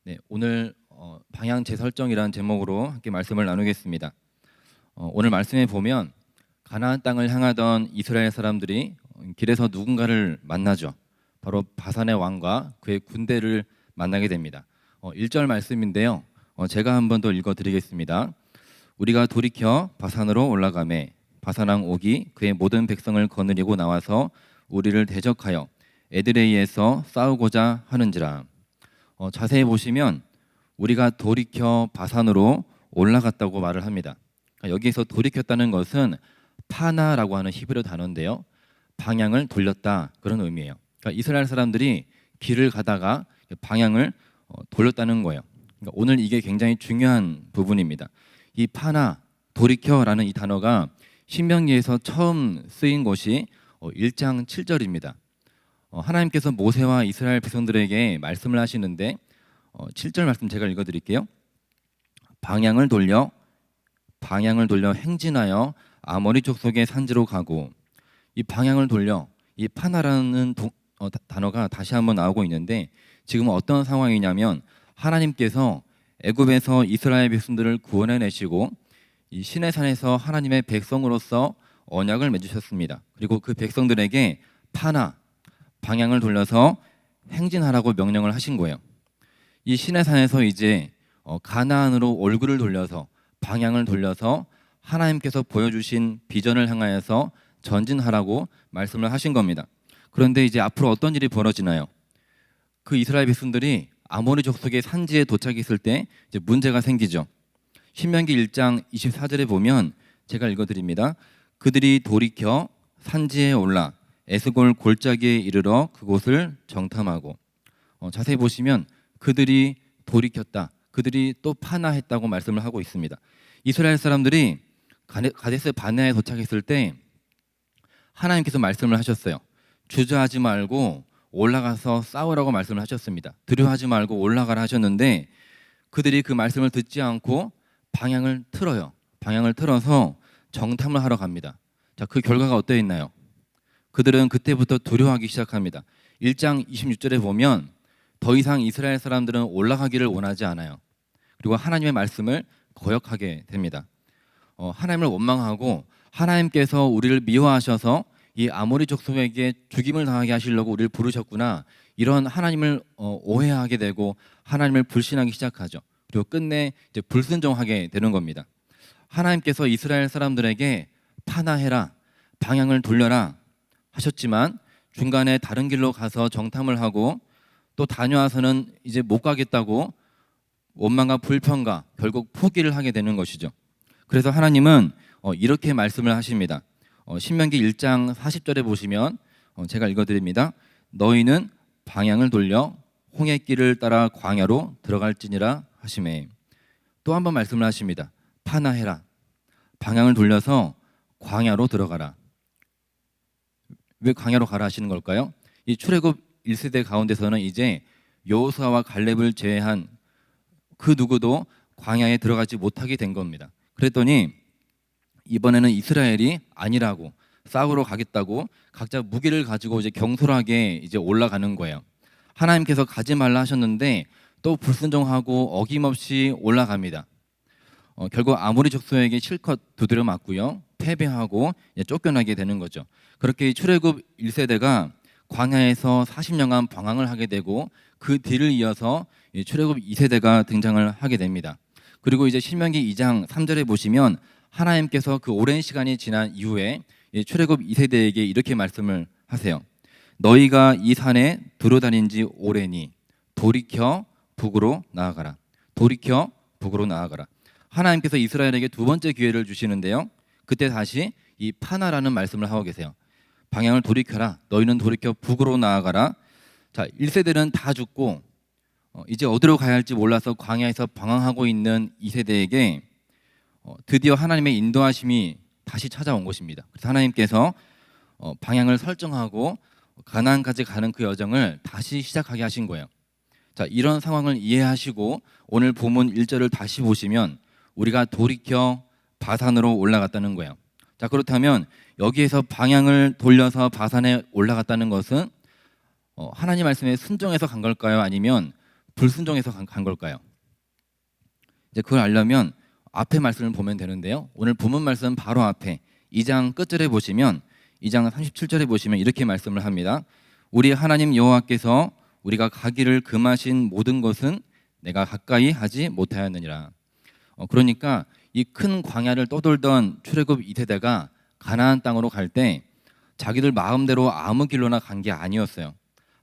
네, 오늘 방향 재설정이라는 제목으로 함께 말씀을 나누겠습니다. 오늘 말씀에 보면 가나안 땅을 향하던 이스라엘 사람들이 길에서 누군가를 만나죠. 바로 바산의 왕과 그의 군대를 만나게 됩니다. 1절 말씀인데요. 제가 한 번 더 읽어드리겠습니다. 우리가 돌이켜 바산으로 올라가매 바산 왕 옥이 그의 모든 백성을 거느리고 나와서 우리를 대적하여 에드레이에서 싸우고자 하는지라. 자세히 보시면 우리가 돌이켜 바산으로 올라갔다고 말을 합니다. 여기에서 돌이켰다는 것은 파나라고 하는 히브리 단어인데요. 방향을 돌렸다 그런 의미예요. 그러니까 이스라엘 사람들이 길을 가다가 방향을 돌렸다는 거예요. 그러니까 오늘 이게 굉장히 중요한 부분입니다. 이 파나, 돌이켜라는 이 단어가 신명기에서 처음 쓰인 것이 1장 7절입니다. 하나님께서 모세와 이스라엘 백성들에게 말씀을 하시는데 7절 말씀 제가 읽어드릴게요. 방향을 돌려 행진하여 아모리 족속의 산지로 가고. 이 방향을 돌려, 이 파나라는 단어가 다시 한번 나오고 있는데 지금 어떤 상황이냐면 하나님께서 애굽에서 이스라엘 백성들을 구원해내시고 이 시내산에서 하나님의 백성으로서 언약을 맺으셨습니다. 그리고 그 백성들에게 파나, 방향을 돌려서 행진하라고 명령을 하신 거예요. 이 시내산에서 이제 가나안으로 얼굴을 돌려서 방향을 돌려서 하나님께서 보여주신 비전을 향하여서 전진하라고 말씀을 하신 겁니다. 그런데 이제 앞으로 어떤 일이 벌어지나요? 그 이스라엘 백성들이 아모리 족속의 산지에 도착했을 때 이제 문제가 생기죠. 신명기 1장 24절에 보면 제가 읽어드립니다. 그들이 돌이켜 산지에 올라 에스골 골짜기에 이르러 그곳을 정탐하고. 자세히 보시면 그들이 돌이켰다, 그들이 또 파나했다고 말씀을 하고 있습니다. 이스라엘 사람들이 가데스 바네아에 도착했을 때 하나님께서 말씀을 하셨어요. 주저하지 말고 올라가서 싸우라고 말씀을 하셨습니다. 두려워하지 말고 올라가라 하셨는데 그들이 그 말씀을 듣지 않고 방향을 틀어요. 방향을 틀어서 정탐을 하러 갑니다. 자, 그 결과가 어떠했나요? 그들은 그때부터 두려워하기 시작합니다. 1장 26절에 보면 더 이상 이스라엘 사람들은 올라가기를 원하지 않아요. 그리고 하나님의 말씀을 거역하게 됩니다. 하나님을 원망하고 하나님께서 우리를 미워하셔서 이 아모리 족속에게 죽임을 당하게 하시려고 우리를 부르셨구나, 이런 하나님을 오해하게 되고 하나님을 불신하기 시작하죠. 그리고 끝내 이제 불순종하게 되는 겁니다. 하나님께서 이스라엘 사람들에게 파나해라, 방향을 돌려라 하셨지만 중간에 다른 길로 가서 정탐을 하고 또 다녀와서는 이제 못 가겠다고 원망과 불평과 결국 포기를 하게 되는 것이죠. 그래서 하나님은 이렇게 말씀을 하십니다. 신명기 1장 40절에 보시면 제가 읽어드립니다. 너희는 방향을 돌려 홍해길을 따라 광야로 들어갈지니라 하시매. 또 한 번 말씀을 하십니다. 파나해라, 방향을 돌려서 광야로 들어가라. 왜 광야로 가라 하시는 걸까요? 이 출애굽 1세대 가운데서는 이제 여호수아와 갈렙을 제외한 그 누구도 광야에 들어가지 못하게 된 겁니다. 그랬더니 이번에는 이스라엘이 아니라고, 싸우러 가겠다고 각자 무기를 가지고 이제 경솔하게 이제 올라가는 거예요. 하나님께서 가지 말라 하셨는데 또 불순종하고 어김없이 올라갑니다. 결국 아모리 족속에게 실컷 두드려 맞고요, 패배하고 쫓겨나게 되는 거죠. 그렇게 출애굽 1세대가 광야에서 40년간 방황을 하게 되고 그 뒤를 이어서 출애굽 2세대가 등장을 하게 됩니다. 그리고 이제 신명기 2장 3절에 보시면 하나님께서 그 오랜 시간이 지난 이후에 출애굽 2세대에게 이렇게 말씀을 하세요. 너희가 이 산에 두루다닌 지 오래니 돌이켜 북으로 나아가라. 돌이켜 북으로 나아가라. 하나님께서 이스라엘에게 두 번째 기회를 주시는데요, 그때 다시 이 파나라는 말씀을 하고 계세요. 방향을 돌이켜라. 너희는 돌이켜 북으로 나아가라. 자, 1세대는 다 죽고 이제 어디로 가야 할지 몰라서 광야에서 방황하고 있는 2세대에게 드디어 하나님의 인도하심이 다시 찾아온 것입니다. 그래서 하나님께서 방향을 설정하고 가나안까지 가는 그 여정을 다시 시작하게 하신 거예요. 자, 이런 상황을 이해하시고 오늘 본문 1절을 다시 보시면 우리가 돌이켜 바산으로 올라갔다는 거예요. 자, 그렇다면 여기에서 방향을 돌려서 바산에 올라갔다는 것은 하나님 말씀에 순종해서 간 걸까요? 아니면 불순종해서 간 걸까요? 이제 그걸 알려면 앞에 말씀을 보면 되는데요. 오늘 본문 말씀 바로 앞에 2장 끝절에 보시면 2장 37절에 보시면 이렇게 말씀을 합니다. 우리 하나님 여호와께서 우리가 가기를 금하신 모든 것은 내가 가까이 하지 못하였느니라. 그러니까 이 큰 광야를 떠돌던 출애굽 2세대가 가나안 땅으로 갈 때 자기들 마음대로 아무 길로나 간 게 아니었어요.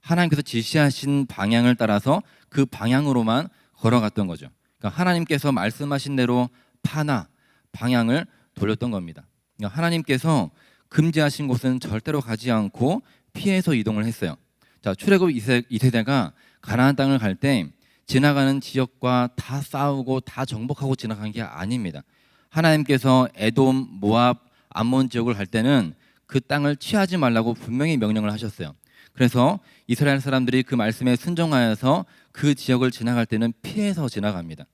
하나님께서 지시하신 방향을 따라서 그 방향으로만 걸어갔던 거죠. 그러니까 하나님께서 말씀하신 대로 파나 방향을 돌렸던 겁니다. 그러니까 하나님께서 금지하신 곳은 절대로 가지 않고 피해서 이동을 했어요. 자, 출애굽 2세대가 가나안 땅을 갈 때 지나가는 지역과 다 싸우고 다 정복하고 지나간 게 아닙니다. 하나님께서 에돔, 모압, 암몬 지역을 갈 때는 그 땅을 취하지 말라고 분명히 명령을 하셨어요. 그래서 이스라엘 사람들이 그 말씀에 순종하여서 그 지역을 지나갈 때는 피해서 지나갑니다.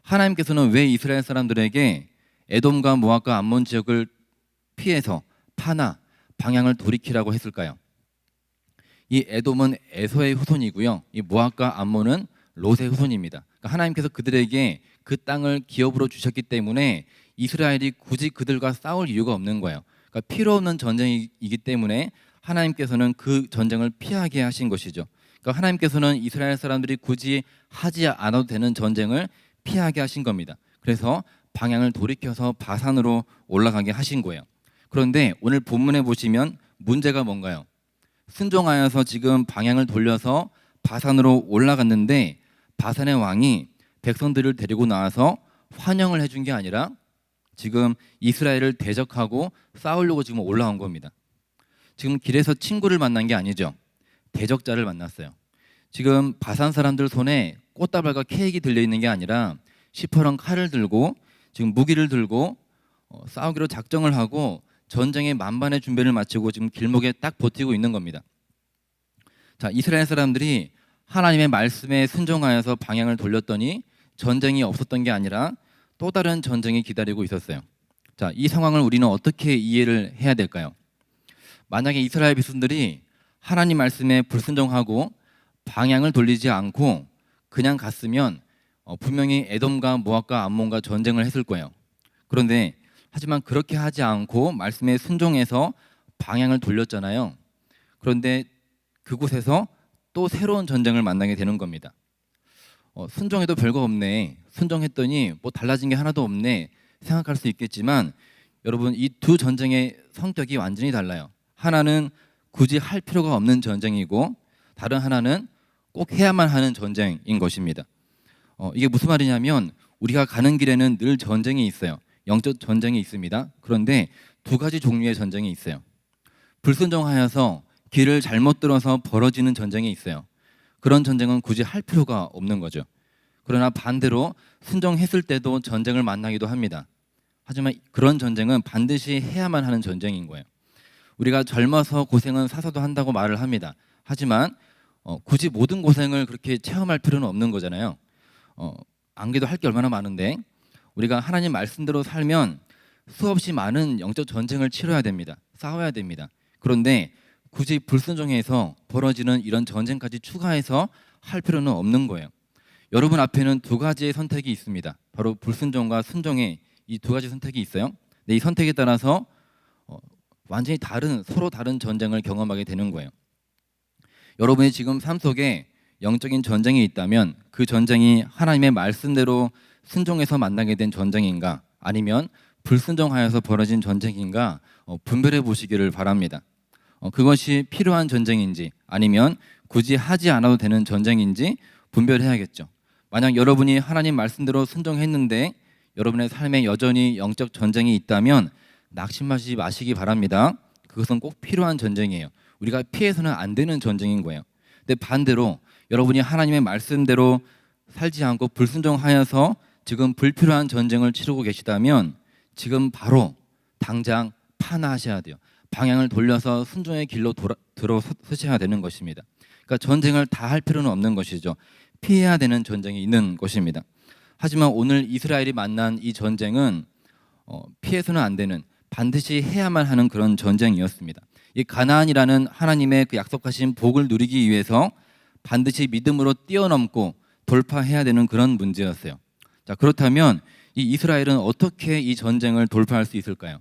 하나님께서는 왜 이스라엘 사람들에게 에돔과 모압과 암몬 지역을 피해서 파나 방향을 돌이키라고 했을까요? 이 에돔은 에서의 후손이고요. 이 모압과 암몬은 롯의 후손입니다. 그러니까 하나님께서 그들에게 그 땅을 기업으로 주셨기 때문에 이스라엘이 굳이 그들과 싸울 이유가 없는 거예요. 그러니까 필요 없는 전쟁이기 때문에 하나님께서는 그 전쟁을 피하게 하신 것이죠. 그러니까 하나님께서는 이스라엘 사람들이 굳이 하지 않아도 되는 전쟁을 피하게 하신 겁니다. 그래서 방향을 돌이켜서 바산으로 올라가게 하신 거예요. 그런데 오늘 본문에 보시면 문제가 뭔가요? 순종하여서 지금 방향을 돌려서 바산으로 올라갔는데 바산의 왕이 백성들을 데리고 나와서 환영을 해준 게 아니라 지금 이스라엘을 대적하고 싸우려고 지금 올라온 겁니다. 지금 길에서 친구를 만난 게 아니죠. 대적자를 만났어요. 지금 바산 사람들 손에 꽃다발과 케이크 들려있는 게 아니라 시퍼런 칼을 들고 지금 무기를 들고 싸우기로 작정을 하고 전쟁의 만반의 준비를 마치고 지금 길목에 딱 버티고 있는 겁니다. 자, 이스라엘 사람들이 하나님의 말씀에 순종하여서 방향을 돌렸더니 전쟁이 없었던 게 아니라 또 다른 전쟁이 기다리고 있었어요. 자, 이 상황을 우리는 어떻게 이해를 해야 될까요? 만약에 이스라엘 백성들이 하나님 말씀에 불순종하고 방향을 돌리지 않고 그냥 갔으면 분명히 에돔과 모압과 암몬과 전쟁을 했을 거예요. 그런데 하지만 그렇게 하지 않고 말씀에 순종해서 방향을 돌렸잖아요. 그런데 그곳에서 또 새로운 전쟁을 만나게 되는 겁니다. 순종해도 별거 없네, 순종했더니 뭐 달라진 게 하나도 없네 생각할 수 있겠지만 여러분, 이 두 전쟁의 성격이 완전히 달라요. 하나는 굳이 할 필요가 없는 전쟁이고 다른 하나는 꼭 해야만 하는 전쟁인 것입니다. 이게 무슨 말이냐면 우리가 가는 길에는 늘 전쟁이 있어요. 영적 전쟁이 있습니다. 그런데 두 가지 종류의 전쟁이 있어요. 불순종하여서 길을 잘못 들어서 벌어지는 전쟁이 있어요. 그런 전쟁은 굳이 할 필요가 없는 거죠. 그러나 반대로 순종했을 때도 전쟁을 만나기도 합니다. 하지만 그런 전쟁은 반드시 해야만 하는 전쟁인 거예요. 우리가 젊어서 고생은 사서도 한다고 말을 합니다. 하지만 굳이 모든 고생을 그렇게 체험할 필요는 없는 거잖아요. 안 그래도 할 게 얼마나 많은데 우리가 하나님 말씀대로 살면 수없이 많은 영적 전쟁을 치러야 됩니다. 싸워야 됩니다. 그런데 굳이 불순종해서 벌어지는 이런 전쟁까지 추가해서 할 필요는 없는 거예요. 여러분 앞에는 두 가지의 선택이 있습니다. 바로 불순종과 순종의 이 두 가지 선택이 있어요. 근데 이 선택에 따라서 완전히 서로 다른 전쟁을 경험하게 되는 거예요. 여러분이 지금 삶 속에 영적인 전쟁이 있다면 그 전쟁이 하나님의 말씀대로 순종해서 만나게 된 전쟁인가 아니면 불순종하여서 벌어진 전쟁인가 분별해 보시기를 바랍니다. 그것이 필요한 전쟁인지 아니면 굳이 하지 않아도 되는 전쟁인지 분별해야겠죠. 만약 여러분이 하나님 말씀대로 순종했는데 여러분의 삶에 여전히 영적 전쟁이 있다면 낙심하지 마시기 바랍니다. 그것은 꼭 필요한 전쟁이에요. 우리가 피해서는 안 되는 전쟁인 거예요. 근데 반대로 여러분이 하나님의 말씀대로 살지 않고 불순종하여서 지금 불필요한 전쟁을 치르고 계시다면 지금 바로 당장 파나하셔야 돼요. 방향을 돌려서 순종의 길로 들어서셔야 되는 것입니다. 그러니까 전쟁을 다 할 필요는 없는 것이죠. 피해야 되는 전쟁이 있는 것입니다. 하지만 오늘 이스라엘이 만난 이 전쟁은 피해서는 안 되는 반드시 해야만 하는 그런 전쟁이었습니다. 이 가나안이라는 하나님의 그 약속하신 복을 누리기 위해서 반드시 믿음으로 뛰어넘고 돌파해야 되는 그런 문제였어요. 자, 그렇다면 이 이스라엘은 어떻게 이 전쟁을 돌파할 수 있을까요?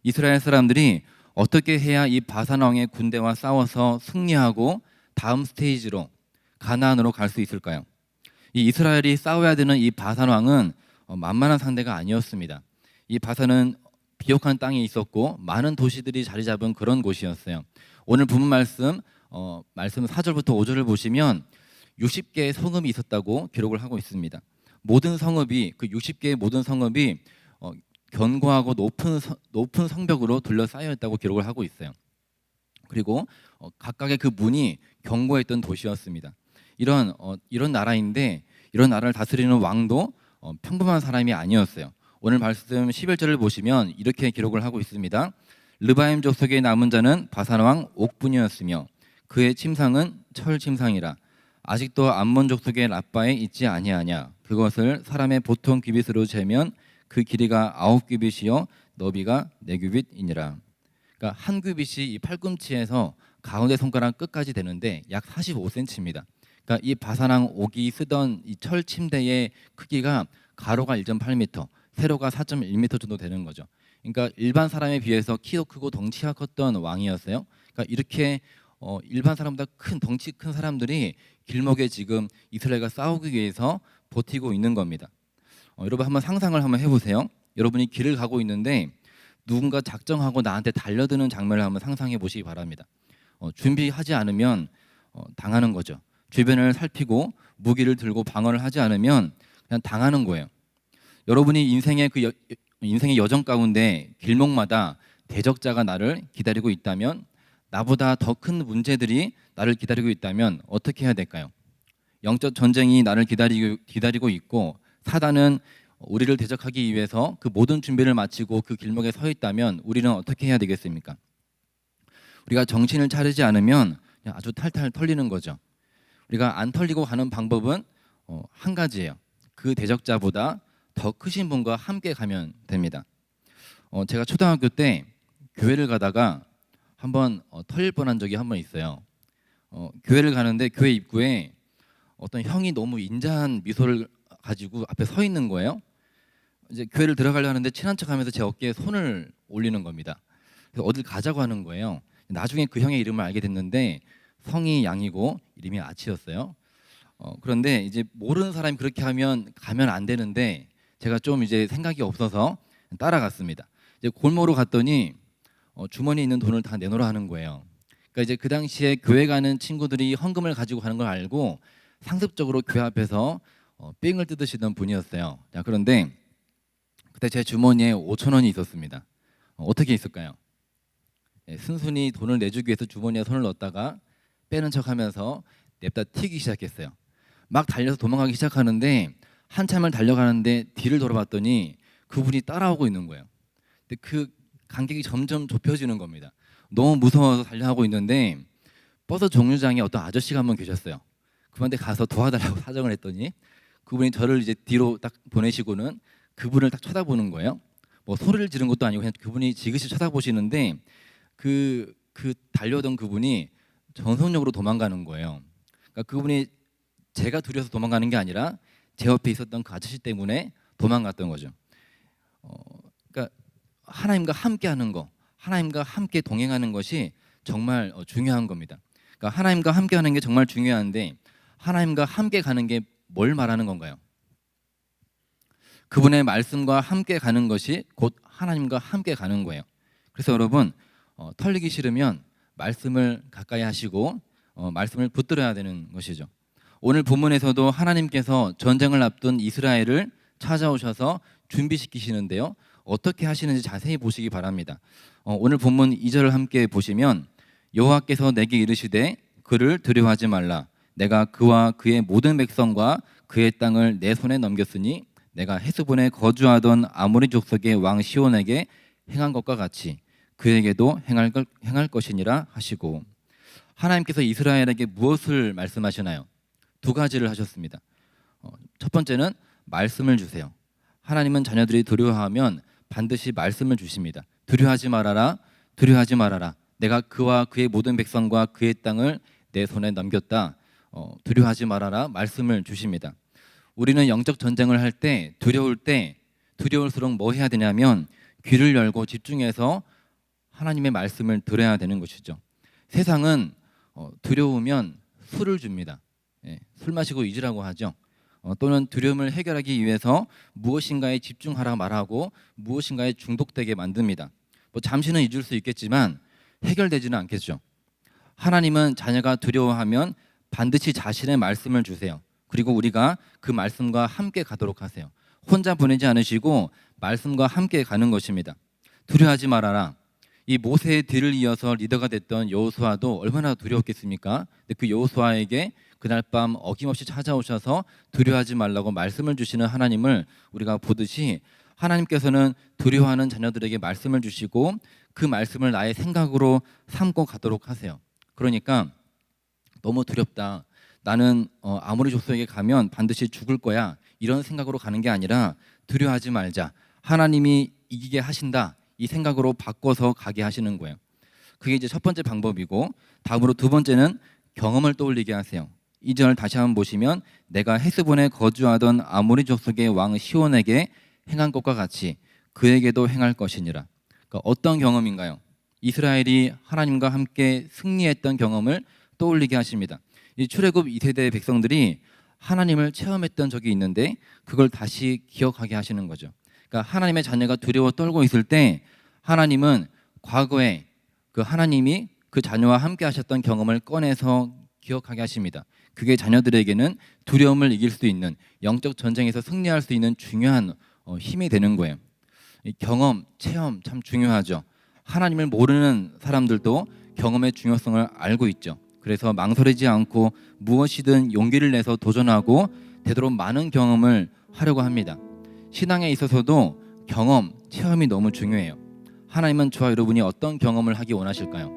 이스라엘 사람들이 어떻게 해야 이 바산 왕의 군대와 싸워서 승리하고 다음 스테이지로 가나안으로 갈 수 있을까요? 이 이스라엘이 싸워야 되는 이 바산 왕은 만만한 상대가 아니었습니다. 이 바산은 비옥한 땅에 있었고 많은 도시들이 자리 잡은 그런 곳이었어요. 오늘 본문 말씀 4절부터 5절을 보시면 60개의 성읍이 있었다고 기록을 하고 있습니다. 모든 성읍이 그 60개의 모든 성읍이 견고하고 높은 성벽으로 둘러싸여 있다고 기록을 하고 있어요. 그리고 각각의 그 문이 견고했던 도시였습니다. 이런 나라인데 이런 나라를 다스리는 왕도 평범한 사람이 아니었어요. 오늘 말씀 11절을 보시면 이렇게 기록을 하고 있습니다. 르바임 족속의 남은 자는 바산 왕 옥분이었으며 그의 침상은 철 침상이라. 아직도 암몬 족속의 라빠에 있지 아니하냐. 그것을 사람의 보통 규빗으로 재면 그 길이가 9규빗이요 너비가 4규빗이니라. 그러니까 한 규빗이 이 팔꿈치에서 가운데 손가락 끝까지 되는데 약 45cm입니다. 그러니까 이 바산왕 옥이 쓰던 이 철 침대의 크기가 가로가 1.8m, 세로가 4.1m 정도 되는 거죠. 그러니까 일반 사람에 비해서 키도 크고 덩치가 컸던 왕이었어요. 그러니까 이렇게 일반 사람보다 덩치 큰 사람들이 길목에 지금 이스라엘과 싸우기 위해서 버티고 있는 겁니다. 여러분 한번 상상을 한번 해보세요. 여러분이 길을 가고 있는데 누군가 작정하고 나한테 달려드는 장면을 한번 상상해 보시기 바랍니다. 준비하지 않으면 당하는 거죠. 주변을 살피고 무기를 들고 방어를 하지 않으면 그냥 당하는 거예요. 여러분이 인생의 여정 가운데 길목마다 대적자가 나를 기다리고 있다면, 나보다 더 큰 문제들이 나를 기다리고 있다면 어떻게 해야 될까요? 영적 전쟁이 나를 기다리고 있고 사단은 우리를 대적하기 위해서 그 모든 준비를 마치고 그 길목에 서 있다면 우리는 어떻게 해야 되겠습니까? 우리가 정신을 차리지 않으면 그냥 아주 탈탈 털리는 거죠. 우리가 안 털리고 가는 방법은 한 가지예요. 그 대적자보다 더 크신 분과 함께 가면 됩니다. 제가 초등학교 때 교회를 가다가 한번 털릴 뻔한 적이 한 번 있어요. 교회를 가는데 교회 입구에 어떤 형이 너무 인자한 미소를 가지고 앞에 서 있는 거예요. 이제 교회를 들어가려 하는데 친한 척하면서 제 어깨에 손을 올리는 겁니다. 그래서 어딜 가자고 하는 거예요. 나중에 그 형의 이름을 알게 됐는데 성이 양이고 이름이 아치였어요. 그런데 이제 모르는 사람이 그렇게 하면 가면 안 되는데 제가 좀 이제 생각이 없어서 따라갔습니다. 이제 골목으로 갔더니 주머니에 있는 돈을 다 내놓으라 하는 거예요. 그러니까 이제 그 당시에 교회 가는 친구들이 헌금을 가지고 가는 걸 알고 상습적으로 교회 앞에서 삥을 뜯으시던 분이었어요. 자, 그런데 그때 제 주머니에 5,000원이 있었습니다. 어떻게 있을까요? 순순히 돈을 내주기 위해서 주머니에 손을 넣었다가 빼는 척하면서 냅다 튀기 시작했어요. 막 달려서 도망가기 시작하는데 한참을 달려가는데 뒤를 돌아봤더니 그분이 따라오고 있는 거예요. 근데 그 간격이 점점 좁혀지는 겁니다. 너무 무서워서 달려가고 있는데 버스 정류장에 어떤 아저씨가 한 분 계셨어요. 그분한테 가서 도와달라고 사정을 했더니 그분이 저를 이제 뒤로 딱 보내시고는 그분을 딱 쳐다보는 거예요. 뭐 소리를 지른 것도 아니고 그냥 그분이 지그시 쳐다보시는데 그 달려오던 그분이 전속력으로 도망가는 거예요. 그러니까 그분이 제가 두려워서 도망가는 게 아니라 제 옆에 있었던 그 아저씨 때문에 도망갔던 거죠. 그러니까 하나님과 함께하는 거, 하나님과 함께 동행하는 것이 정말 중요한 겁니다. 그러니까 하나님과 함께하는 게 정말 중요한데 하나님과 함께 가는 게 뭘 말하는 건가요? 그분의 말씀과 함께 가는 것이 곧 하나님과 함께 가는 거예요. 그래서 여러분 털리기 싫으면 말씀을 가까이 하시고 말씀을 붙들어야 되는 것이죠. 오늘 본문에서도 하나님께서 전쟁을 앞둔 이스라엘을 찾아오셔서 준비시키시는데요. 어떻게 하시는지 자세히 보시기 바랍니다. 오늘 본문 2절을 함께 보시면 여호와께서 내게 이르시되 그를 두려워하지 말라. 내가 그와 그의 모든 백성과 그의 땅을 내 손에 넘겼으니 내가 헤스본에 거주하던 아모리 족속의 왕 시온에게 행한 것과 같이 그에게도 행할 것이니라 하시고, 하나님께서 이스라엘에게 무엇을 말씀하시나요? 두 가지를 하셨습니다. 첫 번째는 말씀을 주세요. 하나님은 자녀들이 두려워하면 반드시 말씀을 주십니다. 두려워하지 말아라, 두려워하지 말아라. 내가 그와 그의 모든 백성과 그의 땅을 내 손에 넘겼다. 두려워하지 말아라 말씀을 주십니다. 우리는 영적 전쟁을 할 때 두려울수록 뭐 해야 되냐면 귀를 열고 집중해서 하나님의 말씀을 들어야 되는 것이죠. 세상은 두려우면 술을 줍니다. 술 마시고 잊으라고 하죠. 또는 두려움을 해결하기 위해서 무엇인가에 집중하라 말하고 무엇인가에 중독되게 만듭니다. 뭐 잠시는 잊을 수 있겠지만 해결되지는 않겠죠. 하나님은 자녀가 두려워하면 반드시 자신의 말씀을 주세요. 그리고 우리가 그 말씀과 함께 가도록 하세요. 혼자 보내지 않으시고 말씀과 함께 가는 것입니다. 두려워하지 말아라. 이 모세의 뒤를 이어서 리더가 됐던 여호수아도 얼마나 두려웠겠습니까? 근데 그 여호수아에게 그날 밤 어김없이 찾아오셔서 두려워하지 말라고 말씀을 주시는 하나님을 우리가 보듯이 하나님께서는 두려워하는 자녀들에게 말씀을 주시고 그 말씀을 나의 생각으로 삼고 가도록 하세요. 그러니까 너무 두렵다. 나는 아모리 족속에게 가면 반드시 죽을 거야. 이런 생각으로 가는 게 아니라 두려워하지 말자. 하나님이 이기게 하신다. 이 생각으로 바꿔서 가게 하시는 거예요. 그게 이제 첫 번째 방법이고, 다음으로 두 번째는 경험을 떠올리게 하세요. 2절 다시 한번 보시면 내가 헤스본에 거주하던 아모리 족속의 왕 시온에게 행한 것과 같이 그에게도 행할 것이니라. 그러니까 어떤 경험인가요? 이스라엘이 하나님과 함께 승리했던 경험을 떠올리게 하십니다. 이 출애굽 2세대 백성들이 하나님을 체험했던 적이 있는데 그걸 다시 기억하게 하시는 거죠. 그러니까 하나님의 자녀가 두려워 떨고 있을 때 하나님은 과거에 그 하나님이 그 자녀와 함께 하셨던 경험을 꺼내서 기억하게 하십니다. 그게 자녀들에게는 두려움을 이길 수 있는, 영적 전쟁에서 승리할 수 있는 중요한 힘이 되는 거예요. 이 경험, 체험 참 중요하죠. 하나님을 모르는 사람들도 경험의 중요성을 알고 있죠. 그래서 망설이지 않고 무엇이든 용기를 내서 도전하고 되도록 많은 경험을 하려고 합니다. 신앙에 있어서도 경험, 체험이 너무 중요해요. 하나님은 저와 여러분이 어떤 경험을 하기 원하실까요?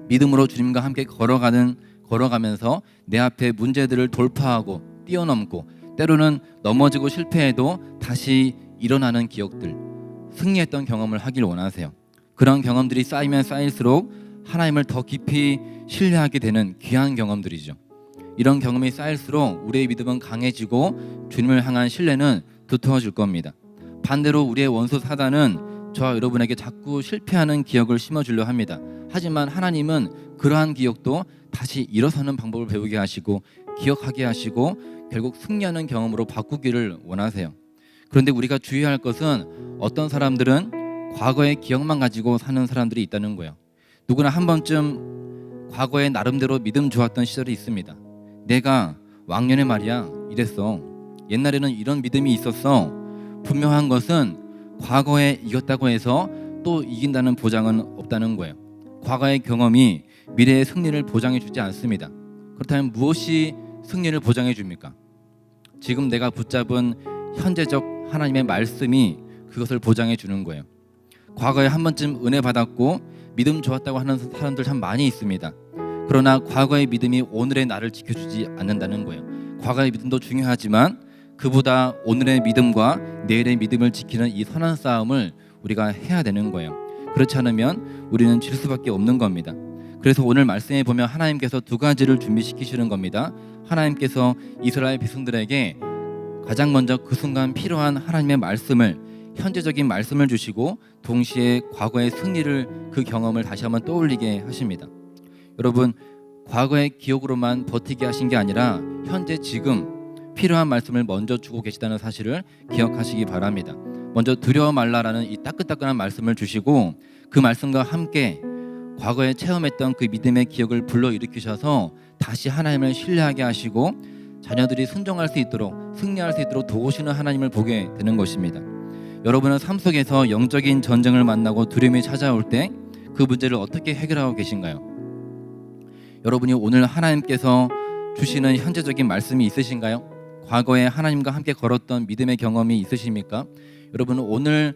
믿음으로 주님과 함께 걸어가면서 내 앞에 문제들을 돌파하고 뛰어넘고 때로는 넘어지고 실패해도 다시 일어나는 기억들, 승리했던 경험을 하길 원하세요. 그런 경험들이 쌓이면 쌓일수록 하나님을 더 깊이 신뢰하게 되는 귀한 경험들이죠. 이런 경험이 쌓일수록 우리의 믿음은 강해지고 주님을 향한 신뢰는 두터워질 겁니다. 반대로 우리의 원수 사단은 저와 여러분에게 자꾸 실패하는 기억을 심어주려 합니다. 하지만 하나님은 그러한 기억도 다시 일어서는 방법을 배우게 하시고 기억하게 하시고 결국 승리하는 경험으로 바꾸기를 원하세요. 그런데 우리가 주의할 것은 어떤 사람들은 과거의 기억만 가지고 사는 사람들이 있다는 거예요. 누구나 한 번쯤 과거에 나름대로 믿음 좋았던 시절이 있습니다. 내가 왕년에 말이야 이랬어. 옛날에는 이런 믿음이 있었어. 분명한 것은 과거에 이겼다고 해서 또 이긴다는 보장은 없다는 거예요. 과거의 경험이 미래의 승리를 보장해 주지 않습니다. 그렇다면 무엇이 승리를 보장해 줍니까? 지금 내가 붙잡은 현재적 하나님의 말씀이 그것을 보장해 주는 거예요. 과거에 한 번쯤 은혜 받았고 믿음 좋았다고 하는 사람들 참 많이 있습니다. 그러나 과거의 믿음이 오늘의 나를 지켜주지 않는다는 거예요. 과거의 믿음도 중요하지만 그보다 오늘의 믿음과 내일의 믿음을 지키는 이 선한 싸움을 우리가 해야 되는 거예요. 그렇지 않으면 우리는 질 수밖에 없는 겁니다. 그래서 오늘 말씀에 보면 하나님께서 두 가지를 준비시키시는 겁니다. 하나님께서 이스라엘 백성들에게 가장 먼저 그 순간 필요한 하나님의 말씀을, 현재적인 말씀을 주시고 동시에 과거의 승리를, 그 경험을 다시 한번 떠올리게 하십니다. 여러분, 과거의 기억으로만 버티게 하신 게 아니라 현재 지금 필요한 말씀을 먼저 주고 계시다는 사실을 기억하시기 바랍니다. 먼저 두려워 말라라는 이 따끈따끈한 말씀을 주시고 그 말씀과 함께 과거에 체험했던 그 믿음의 기억을 불러일으키셔서 다시 하나님을 신뢰하게 하시고 자녀들이 순종할 수 있도록, 승리할 수 있도록 도우시는 하나님을 보게 되는 것입니다. 여러분은 삶 속에서 영적인 전쟁을 만나고 두려움이 찾아올 때 그 문제를 어떻게 해결하고 계신가요? 여러분이 오늘 하나님께서 주시는 현재적인 말씀이 있으신가요? 과거에 하나님과 함께 걸었던 믿음의 경험이 있으십니까? 여러분은 오늘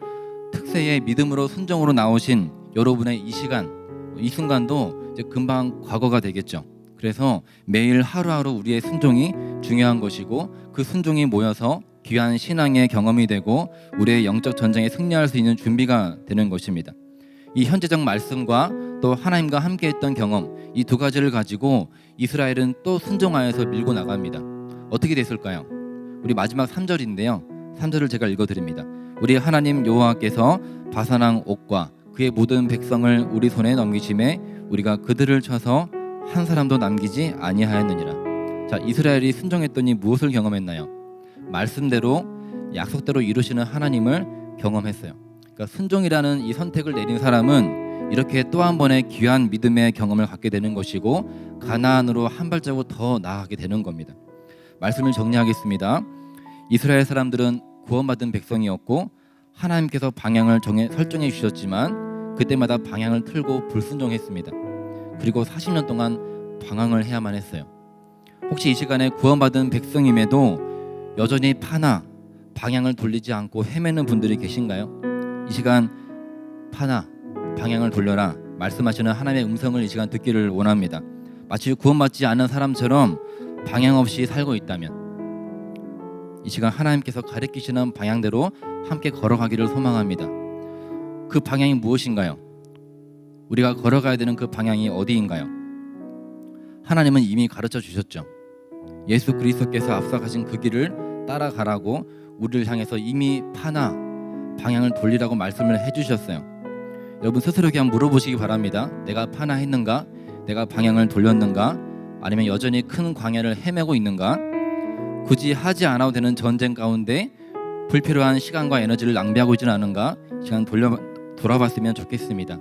특세의 믿음으로 순종으로 나오신 여러분의 이 시간, 이 순간도 이제 금방 과거가 되겠죠. 그래서 매일 하루하루 우리의 순종이 중요한 것이고 그 순종이 모여서 귀한 신앙의 경험이 되고 우리의 영적 전쟁에 승리할 수 있는 준비가 되는 것입니다. 이 현재적 말씀과 또 하나님과 함께했던 경험, 이 두 가지를 가지고 이스라엘은 또 순종하여서 밀고 나갑니다. 어떻게 됐을까요? 우리 마지막 3절인데요. 3절을 제가 읽어드립니다. 우리 하나님 여호와께서 바산왕 옥과 그의 모든 백성을 우리 손에 넘기심에 우리가 그들을 쳐서 한 사람도 남기지 아니하였느니라. 자, 이스라엘이 순종했더니 무엇을 경험했나요? 말씀대로 약속대로 이루시는 하나님을 경험했어요. 그러니까 순종이라는 이 선택을 내린 사람은 이렇게 또 한 번의 귀한 믿음의 경험을 갖게 되는 것이고 가나안으로 한 발자국 더 나아가게 되는 겁니다. 말씀을 정리하겠습니다. 이스라엘 사람들은 구원받은 백성이었고 하나님께서 방향을 설정해 주셨지만 그때마다 방향을 틀고 불순종했습니다. 그리고 40년 동안 방황을 해야만 했어요. 혹시 이 시간에 구원받은 백성임에도 여전히 파나 방향을 돌리지 않고 헤매는 분들이 계신가요? 이 시간 파나 방향을 돌려라 말씀하시는 하나님의 음성을 이 시간 듣기를 원합니다. 마치 구원받지 않은 사람처럼 방향 없이 살고 있다면 이 시간 하나님께서 가리키시는 방향대로 함께 걸어가기를 소망합니다. 그 방향이 무엇인가요? 우리가 걸어가야 되는 그 방향이 어디인가요? 하나님은 이미 가르쳐 주셨죠. 예수 그리스도께서 앞서가신 그 길을 따라가라고 우리를 향해서 이미 파나 방향을 돌리라고 말씀을 해주셨어요. 여러분 스스로에게 한번 물어보시기 바랍니다. 내가 파나 했는가? 내가 방향을 돌렸는가? 아니면 여전히 큰 광야를 헤매고 있는가? 굳이 하지 않아도 되는 전쟁 가운데 불필요한 시간과 에너지를 낭비하고 있지는 않은가? 시간 돌아봤으면 좋겠습니다.